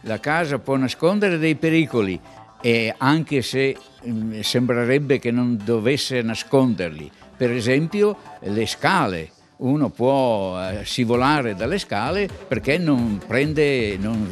la casa può nascondere dei pericoli, e anche se sembrerebbe che non dovesse nasconderli. Per esempio le scale. Uno può scivolare dalle scale perché non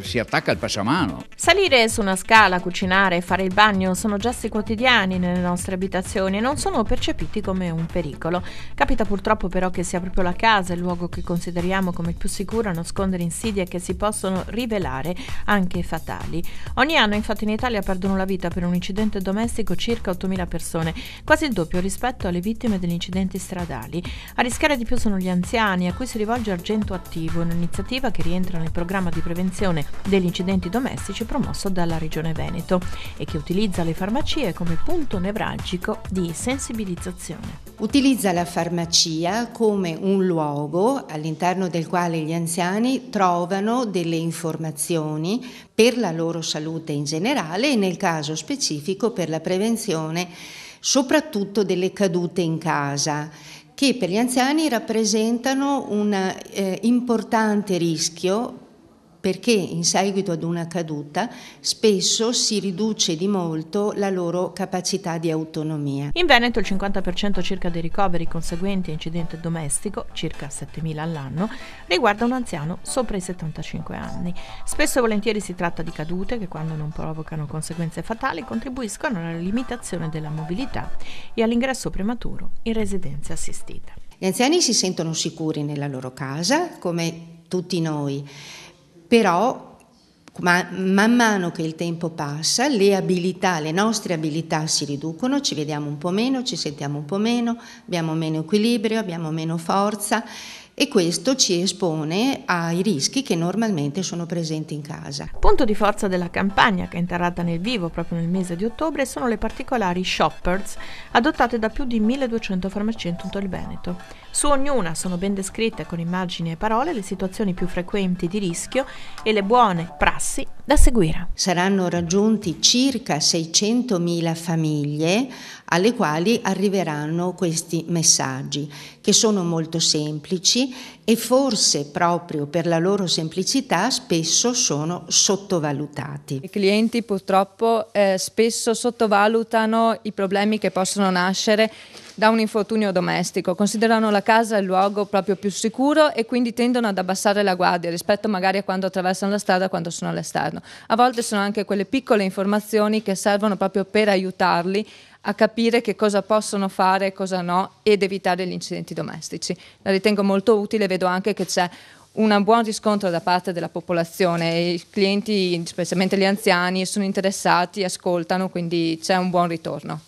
si attacca al passamano. Salire su una scala, cucinare e fare il bagno sono gesti quotidiani nelle nostre abitazioni e non sono percepiti come un pericolo. Capita purtroppo però che sia proprio la casa il luogo che consideriamo come il più sicuro a nascondere insidie che si possono rivelare anche fatali. Ogni anno infatti in Italia perdono la vita per un incidente domestico circa 8.000 persone, quasi il doppio rispetto alle vittime degli incidenti stradali. A rischiare di più sono gli anziani, a cui si rivolge Argento Attivo, un'iniziativa che rientra nel programma di prevenzione degli incidenti domestici promosso dalla Regione Veneto e che utilizza le farmacie come punto nevralgico di sensibilizzazione. Utilizza la farmacia come un luogo all'interno del quale gli anziani trovano delle informazioni per la loro salute in generale e nel caso specifico per la prevenzione soprattutto delle cadute in casa, che per gli anziani rappresentano un importante rischio perché in seguito ad una caduta spesso si riduce di molto la loro capacità di autonomia. In Veneto il 50% circa dei ricoveri conseguenti a incidente domestico, circa 7.000 all'anno, riguarda un anziano sopra i 75 anni. Spesso e volentieri si tratta di cadute che, quando non provocano conseguenze fatali, contribuiscono alla limitazione della mobilità e all'ingresso prematuro in residenza assistita. Gli anziani si sentono sicuri nella loro casa, come tutti noi, però man mano che il tempo passa le nostre abilità si riducono, ci vediamo un po' meno, ci sentiamo un po' meno, abbiamo meno equilibrio, abbiamo meno forza e questo ci espone ai rischi che normalmente sono presenti in casa. Punto di forza della campagna, che è entrata nel vivo proprio nel mese di ottobre, sono le particolari shoppers adottate da più di 1.200 farmacie in tutto il Veneto. Su ognuna sono ben descritte con immagini e parole le situazioni più frequenti di rischio e le buone prassi da seguire. Saranno raggiunti circa 600.000 famiglie alle quali arriveranno questi messaggi, che sono molto semplici e forse proprio per la loro semplicità spesso sono sottovalutati. I clienti purtroppo spesso sottovalutano i problemi che possono nascere da un infortunio domestico, considerano la casa il luogo proprio più sicuro e quindi tendono ad abbassare la guardia rispetto magari a quando attraversano la strada, quando sono all'esterno. A volte sono anche quelle piccole informazioni che servono proprio per aiutarli a capire che cosa possono fare e cosa no ed evitare gli incidenti domestici. La ritengo molto utile, vedo anche che c'è un buon riscontro da parte della popolazione e i clienti, specialmente gli anziani, sono interessati, ascoltano, quindi c'è un buon ritorno.